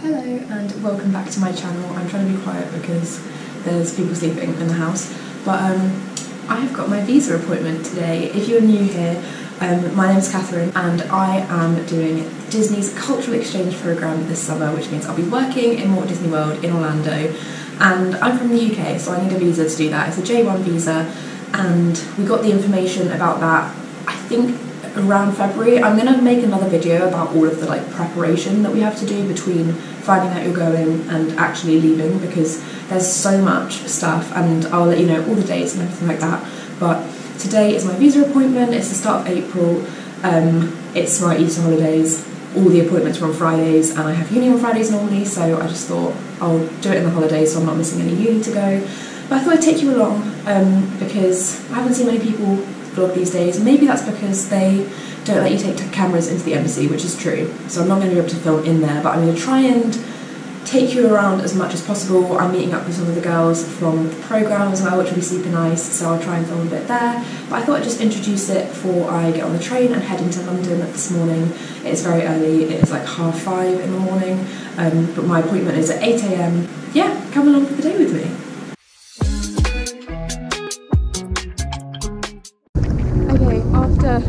Hello and welcome back to my channel. I'm trying to be quiet because there's people sleeping in the house, but I have got my visa appointment today. If you're new here, my name is Catherine and I am doing Disney's cultural exchange programme this summer, which means I'll be working in Walt Disney World in Orlando, and I'm from the UK, so I need a visa to do that. It's a J1 visa, and we got the information about that, I think, around February. I'm going to make another video about all of the preparation that we have to do between finding out you're going and actually leaving, because there's so much stuff, and I'll let you know all the dates and everything like that. But today is my visa appointment. It's the start of April. It's my Easter holidays. All the appointments are on Fridays, and I have uni on Fridays normally, so I just thought I'll do it in the holidays so I'm not missing any uni to go. But I thought I'd take you along because I haven't seen many people vlog these days. Maybe that's because they don't let you take cameras into the embassy, which is true, so I'm not going to be able to film in there, but I'm going to try and take you around as much as possible. I'm meeting up with some of the girls from the programme as well, which will be super nice, so I'll try and film a bit there. But I thought I'd just introduce it before I get on the train and head into London this morning. It's very early, it's like 5:30 in the morning, but my appointment is at 8 AM. Yeah, come along for the day with me. Okay, after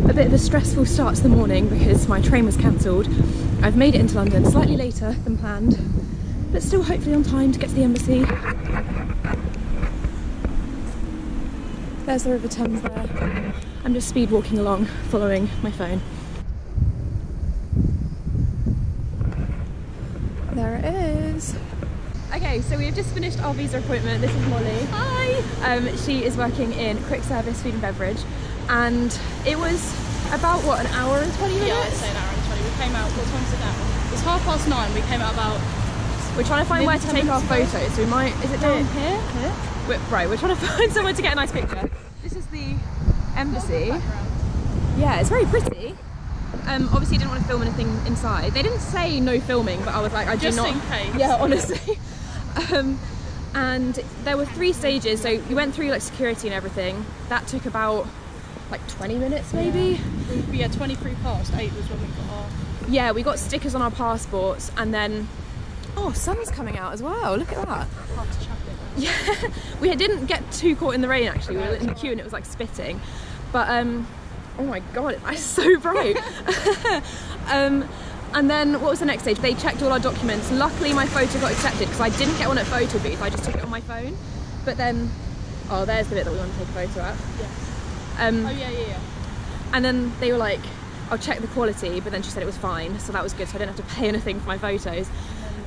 a bit of a stressful start to the morning because my train was cancelled, I've made it into London slightly later than planned, but still hopefully on time to get to the embassy. There's the River Thames there. I'm just speed walking along, following my phone. There it is. Okay, so we've just finished our visa appointment. This is Molly. Hi! She is working in quick service food and beverage, and it was about, what, an hour and 20 minutes? Yeah, I'd say an hour and 20. We came out, what time is it now? It's 9:30. We came out about... We're trying to find where to take our photos, so we might... Is it down here? Right, we're trying to find somewhere to get a nice picture. This is the embassy. Yeah, it's very pretty. Obviously didn't want to film anything inside. They didn't say no filming, but I was like, I do not... Just in case. Yeah, honestly. And there were 3 stages, so we went through security and everything. That took about 20 minutes maybe. Yeah, 23 past 8 was when we got our... Yeah, we got stickers on our passports, and then... Oh, sun's coming out as well, look at that. Hard to chuck it. Yeah, we didn't get too caught in the rain actually. We were in the queue and it was spitting. But oh my god, it's so bright. And then what was the next stage? They checked all our documents. Luckily my photo got accepted because I didn't get one at photo booth, I just took it on my phone. But then, oh, there's the bit that we want to take a photo at. Yeah. Oh yeah. And then they were like, I'll check the quality, but then she said it was fine, so that was good, so I didn't have to pay anything for my photos.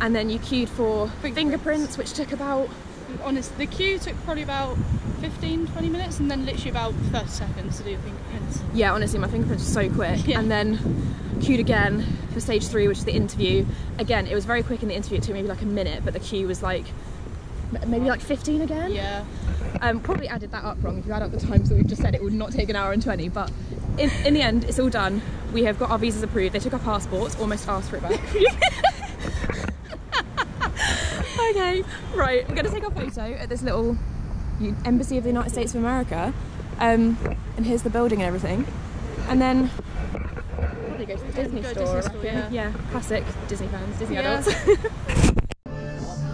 And then you queued for fingerprints, which took about... Honest, the queue took probably about 15-20 minutes, and then literally about 30 seconds to do fingerprints. Yeah, honestly, my fingerprints were so quick. Yeah. And then queued again for stage 3, which is the interview. Again, it was very quick in the interview, it took maybe a minute, but the queue was maybe 15 again. Yeah. Probably added that up wrong. If you add up the times that we've just said, it would not take an hour and 20, but in the end, it's all done. We have got our visas approved. They took our passports, almost asked for it back. Okay, right, we're going to take our photo at this little embassy of the United States of America, and here's the building and everything, and then probably go to the Disney store. Yeah, classic Disney fans, Disney adults.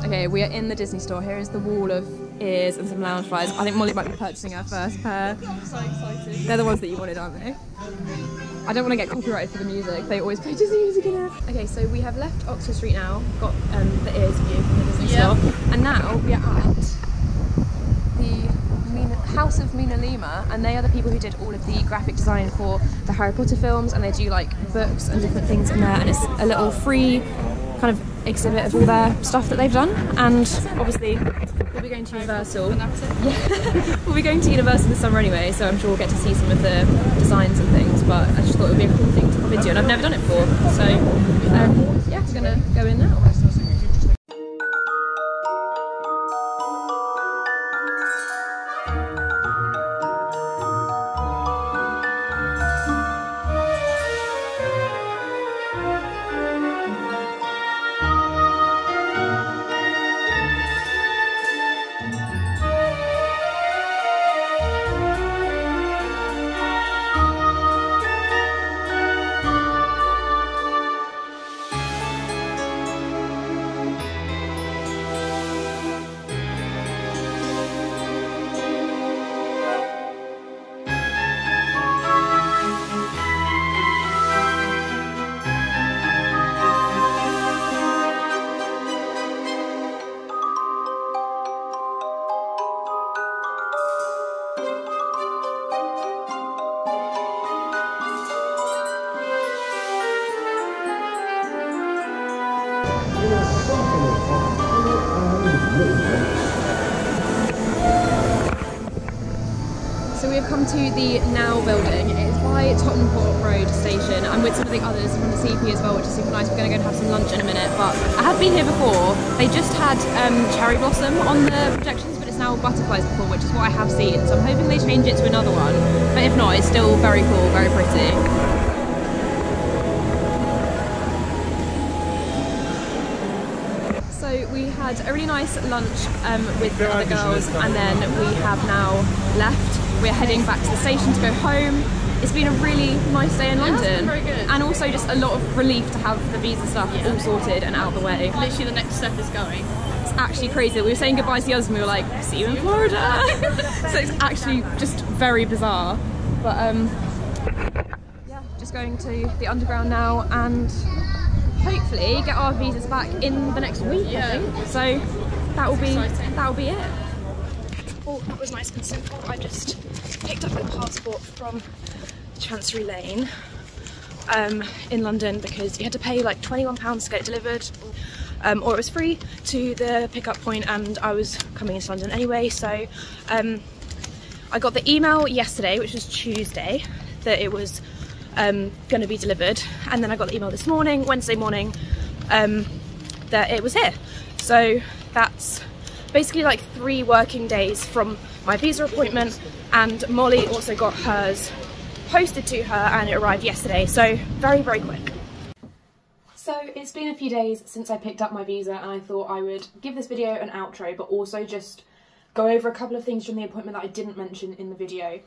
Okay, we are in the Disney store. Here is the wall of ears and some Loungeflies. I think Molly might be purchasing her first pair. I'm so excited. They're the ones that you wanted, aren't they? I don't want to get copyrighted for the music. They always play Disney music in it. Okay, so we have left Oxford Street now, got the ears view from the Disney store, and now we are at the House of MinaLima, and they are the people who did all of the graphic design for the Harry Potter films, and they do books and different things in there, and it's a little free kind of exhibit of all their stuff that they've done. And obviously we'll be going to Universal. Yeah. We'll be going to Universal this summer anyway, so I'm sure we'll get to see some of the designs and things, but I just thought it would be a cool thing to pop into, and I've never done it before, so yeah, we're gonna go in now. So we have come to the Now building. It is by Tottenham Court Road station. I'm with some of the others from the CP as well, which is super nice. We're going to go and have some lunch in a minute, but I have been here before. They just had cherry blossom on the projections, but it's now butterflies before, which is what I have seen. So I'm hoping they change it to another one, but if not, it's still very cool, very pretty. So we had a really nice lunch with the other girls, and then we have now left. We're heading back to the station to go home. It's been a really nice day in London. It's been very good. And also just a lot of relief to have the visa stuff all sorted and out of the way. Literally the next step is going. It's actually crazy. We were saying goodbye to the others and we were like, see you in Florida. So it's actually just very bizarre. But yeah, just going to the underground now and hopefully get our visas back in the next week, I think. So that will be it. Oh, that was nice and simple. I just picked up a passport from Chancery Lane in London because you had to pay like £21 to get it delivered, or it was free to the pickup point, and I was coming into London anyway. So I got the email yesterday, which was Tuesday, that it was going to be delivered, and then I got the email this morning, Wednesday morning, that it was here. So that's basically like 3 working days from my visa appointment, and Molly also got hers posted to her and it arrived yesterday, so very, very quick. So it's been a few days since I picked up my visa, and I thought I would give this video an outro, but also just go over a couple of things from the appointment that I didn't mention in the video.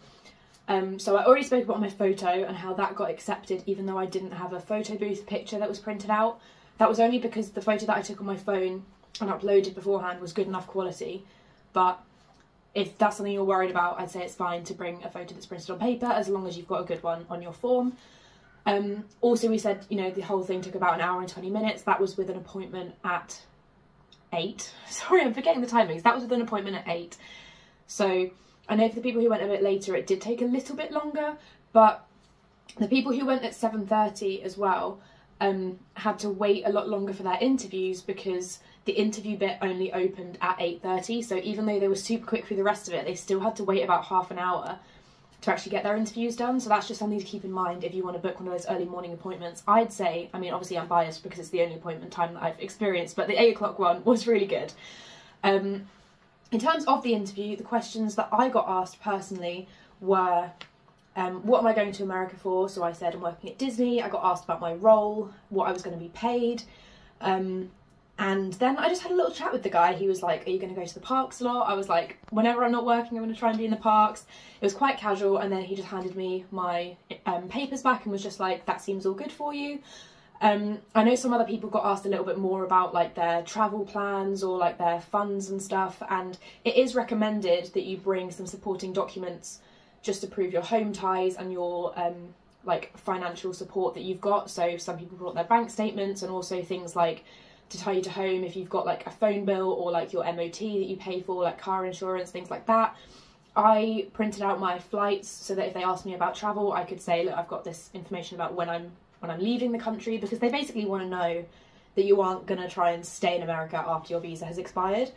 So I already spoke about my photo and how that got accepted even though I didn't have a photo booth picture that was printed out. That was only because the photo that I took on my phone and uploaded beforehand was good enough quality, but if that's something you're worried about, I'd say it's fine to bring a photo that's printed on paper as long as you've got a good one on your form. Also, we said, you know, the whole thing took about an hour and 20 minutes. That was with an appointment at 8. Sorry, I'm forgetting the timings. That was with an appointment at 8. So I know for the people who went a bit later, it did take a little bit longer, but the people who went at 7:30 as well had to wait a lot longer for their interviews because the interview bit only opened at 8:30. So even though they were super quick through the rest of it, they still had to wait about half an hour to actually get their interviews done. So that's just something to keep in mind if you want to book one of those early morning appointments. I'd say, I mean, obviously I'm biased because it's the only appointment time that I've experienced, but the 8 o'clock one was really good. In terms of the interview, the questions that I got asked personally were, what am I going to America for? So I said I'm working at Disney. I got asked about my role, what I was going to be paid. And then I just had a little chat with the guy. He was like, are you going to go to the parks a lot? I was like, whenever I'm not working, I'm going to try and be in the parks. It was quite casual. And then he just handed me my papers back and was just like, that seems all good for you. I know some other people got asked a little bit more about like their travel plans or like their funds and stuff. And it is recommended that you bring some supporting documents just to prove your home ties and your like financial support that you've got. So some people brought their bank statements and also things like to tie you to home if you've got like a phone bill or like your MOT that you pay for, like car insurance, things like that. I printed out my flights so that if they asked me about travel, I could say, look, I've got this information about when I'm leaving the country, because they basically want to know that you aren't going to try and stay in America after your visa has expired.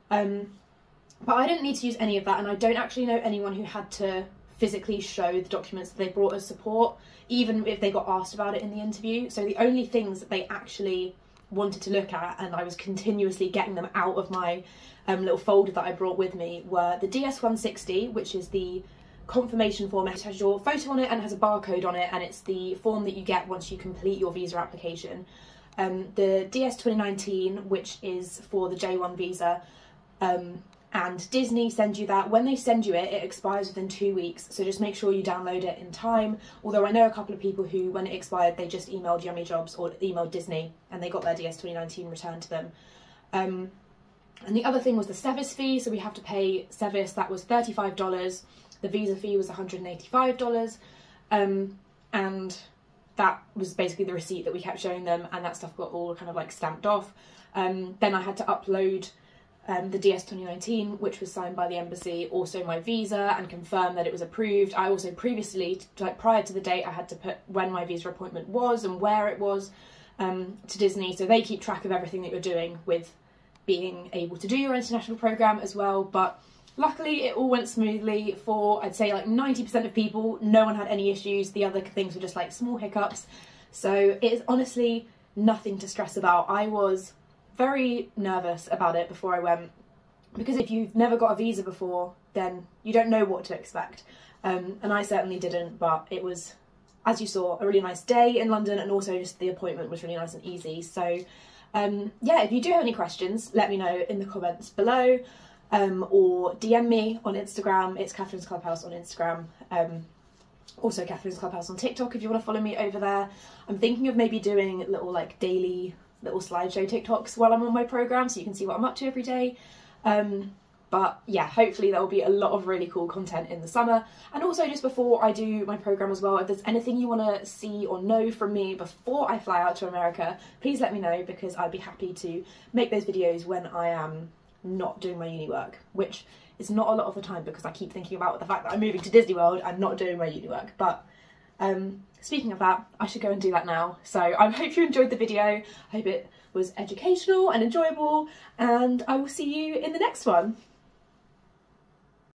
But I didn't need to use any of that, and I don't actually know anyone who had to physically show the documents that they brought as support, even if they got asked about it in the interview. So the only things that they actually wanted to look at, and I was continuously getting them out of my little folder that I brought with me, were the DS-160, which is the confirmation form. It has your photo on it and has a barcode on it, and it's the form that you get once you complete your visa application. The DS-2019, which is for the J1 visa, and Disney send you that. When they send you it, it expires within 2 weeks, so just make sure you download it in time. Although I know a couple of people who, when it expired, they just emailed Yummy Jobs or emailed Disney and they got their DS-2019 returned to them. And the other thing was the SEVIS fee, so we have to pay SEVIS. That was $35. The visa fee was $185, and that was basically the receipt that we kept showing them, and that stuff got all kind of like stamped off. Then I had to upload the DS-2019, which was signed by the embassy, also my visa, and confirm that it was approved. I also previously, like prior to the date, I had to put when my visa appointment was and where it was to Disney, so they keep track of everything that you're doing with being able to do your international programme as well. But luckily it all went smoothly for, I'd say, like 90% of people. No one had any issues. The other things were just like small hiccups. So it is honestly nothing to stress about. I was very nervous about it before I went, because if you've never got a visa before, then you don't know what to expect. And I certainly didn't, but it was, as you saw, a really nice day in London, and also just the appointment was really nice and easy. So yeah, if you do have any questions, let me know in the comments below, or DM me on Instagram. It's Catherine's Clubhouse on Instagram. Also Catherine's Clubhouse on TikTok if you want to follow me over there. I'm thinking of maybe doing little like daily little slideshow TikToks while I'm on my programme, so you can see what I'm up to every day. But yeah, hopefully there will be a lot of really cool content in the summer. And also, just before I do my programme as well, if there's anything you want to see or know from me before I fly out to America, please let me know, because I'd be happy to make those videos when I am not doing my uni work, which is not a lot of the time because I keep thinking about the fact that I'm moving to Disney World and not doing my uni work. But speaking of that, I should go and do that now. So I hope you enjoyed the video. I hope it was educational and enjoyable, and I will see you in the next one.